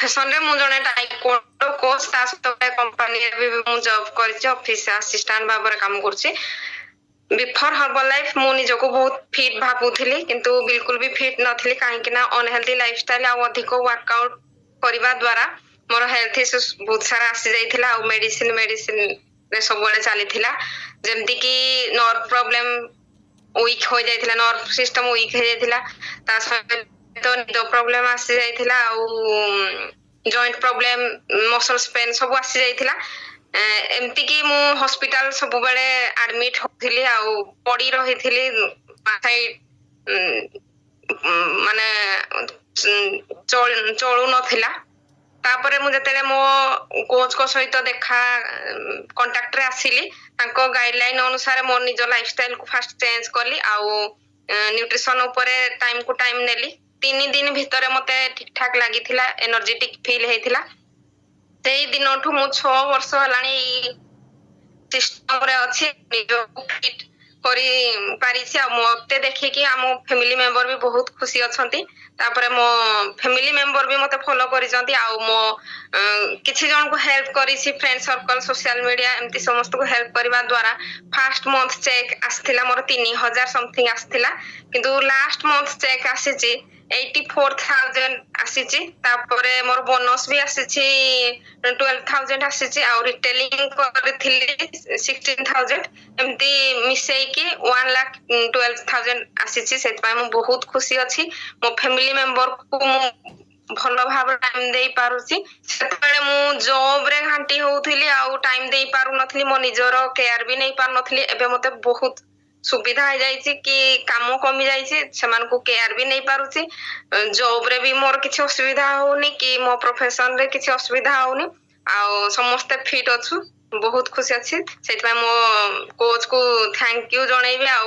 profession रे मु जने टाइकोंडो कोच ता सहित कंपनी रे भी मु जॉब करछि ऑफिस असिस्टेंट भाବରେ काम करछि बिफोर हर्बल लाइफ मु निजको बहुत फिट भाबुथिली किंतु बिल्कुल भी फिट नथिली काहे कि ना अनहेल्दी लाइफस्टाइल आ अधिक वर्कआउट करबा द्वारा मोर हेल्थ इश्यूज बहुत सारा आसी जाइथिला आ मेडिसिन रे सब बळे चलीथिला जेमति कि नर्व प्रॉब्लम वीक हो जाइथिला नर्व सिस्टम वीक हो जाइथिला ता तो निदो प्रॉब्लम आसी जाइथिला आ जॉइंट प्रॉब्लम मसल्स पेन सब आसी जाइथिला एमती कि मु हॉस्पिटल सब बळे एडमिट होथिली आ पड़ी रहिथिली माने चलू नथिला तापरे मु जतेले मो कोच को सहित देखा कांटेक्ट रे आसीली तांको गाइडलाइन अनुसार मो निज लाइफस्टाइल को फास्ट चेंज करली आ न्यूट्रिशन ऊपर टाइम को टाइम नेली 3 दिन भितर मते ठीक ठाक लागिथिला एनर्जेटिक फील हेतिला सेई दिनठु मु 6 वर्ष हलानी सिस्टम रे अछि निज फिट करी पारिछि आ मते देखि कि हम फैमिली मेंबर भी बहुत खुशी अछंती तापरे मो फैमिली मेंबर भी मते फॉलो करिसंती आ मो किछि जन को हेल्प करिछि फ्रेंड सर्कल सोशल मीडिया एमती समस्त को हेल्प करबा द्वारा फर्स्ट मंथ चेक आस्थिला मोर 3000 समथिंग आस्थिला किंतु लास्ट मंथ चेक आसीछि 84000 आसीछि तापरे मोर बोनस भी आसीछि 12000 आसीछि आ रिटेलिंग करथिली 16000 एमती मिसै कि 1,12,000 आसीछि सेत पय मु बहुत खुशी अछि मो फैमिली मेंबर को मु भलो भाव टाइम देई पारुछि सेतबेले मु जॉब रे घंटी होउथिली आ टाइम देई पारु नथली मो निजर केयर भी नै पार नथली एबे मते बहुत सुविधा हो जाइछि कि काम कमी जाइछि समान को केयर भी नै पारुछि जॉब रे भी मोर किछ असुविधा होउनी कि मो प्रोफेशन रे किछ असुविधा होउनी आ समस्त फिट अछु बहुत खुशी अछि सेत पय मो कोच को थैंक यू जणैबी आ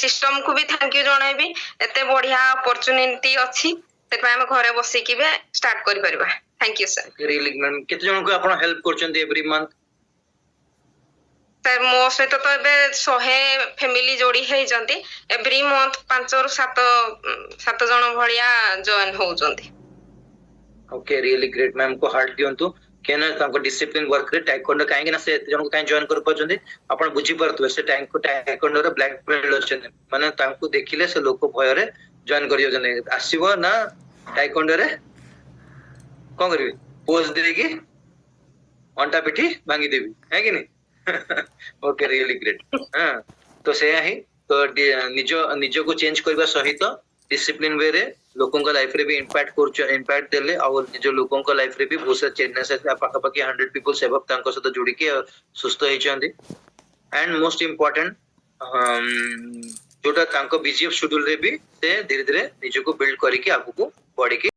सिस्टम को भी थैंक यू जणैबी एते बढ़िया अपॉर्चुनिटी अछि सेत पय हम घरे बसी कि बे स्टार्ट करि परबा thank you sir really ma'am केते जन को आपण हेल्प करचंती एवरी मंथ सर मो सहित तो एबे 100 फैमिली जोड़ी हे जंती एवरी मंथ 5 और 7 जन भलिया जॉइन हो जंती ओके रियली ग्रेट मैम को हार्ट दियंतु केना तांको डिसिप्लिन वर्क रे टाइकोंडो काहे ना से जन को काहे जॉइन कर पचंती आपण बुझी परतु से टाइकोंडो रे ब्लैक बेल्ट अछन माने तांको देखिले से लोक भय रे जॉइन करियो जने आसीबो ना टाइकोंडो रे कोन करबी पोज देगी अंटा पिठी भांगी देबी है कि नहीं ओके रियली ग्रेट हां तो से ही तो निज को चेंज करबा सहित डिसिप्लिन वे रे लोकों का लाइफ रे भी इंपैक्ट देले और निज लोकों का लाइफ रे भी बहुत सारा चेंजेस है पाखा पाखी 100 पीपल से अब तांको साथ जुड़ी के सुस्त होई चंदी एंड मोस्ट इंपोर्टेंट जोटा तांको बीजीएफ शेड्यूल रे भी से धीरे धीरे निज को बिल्ड करी के आगु को बढ़ी के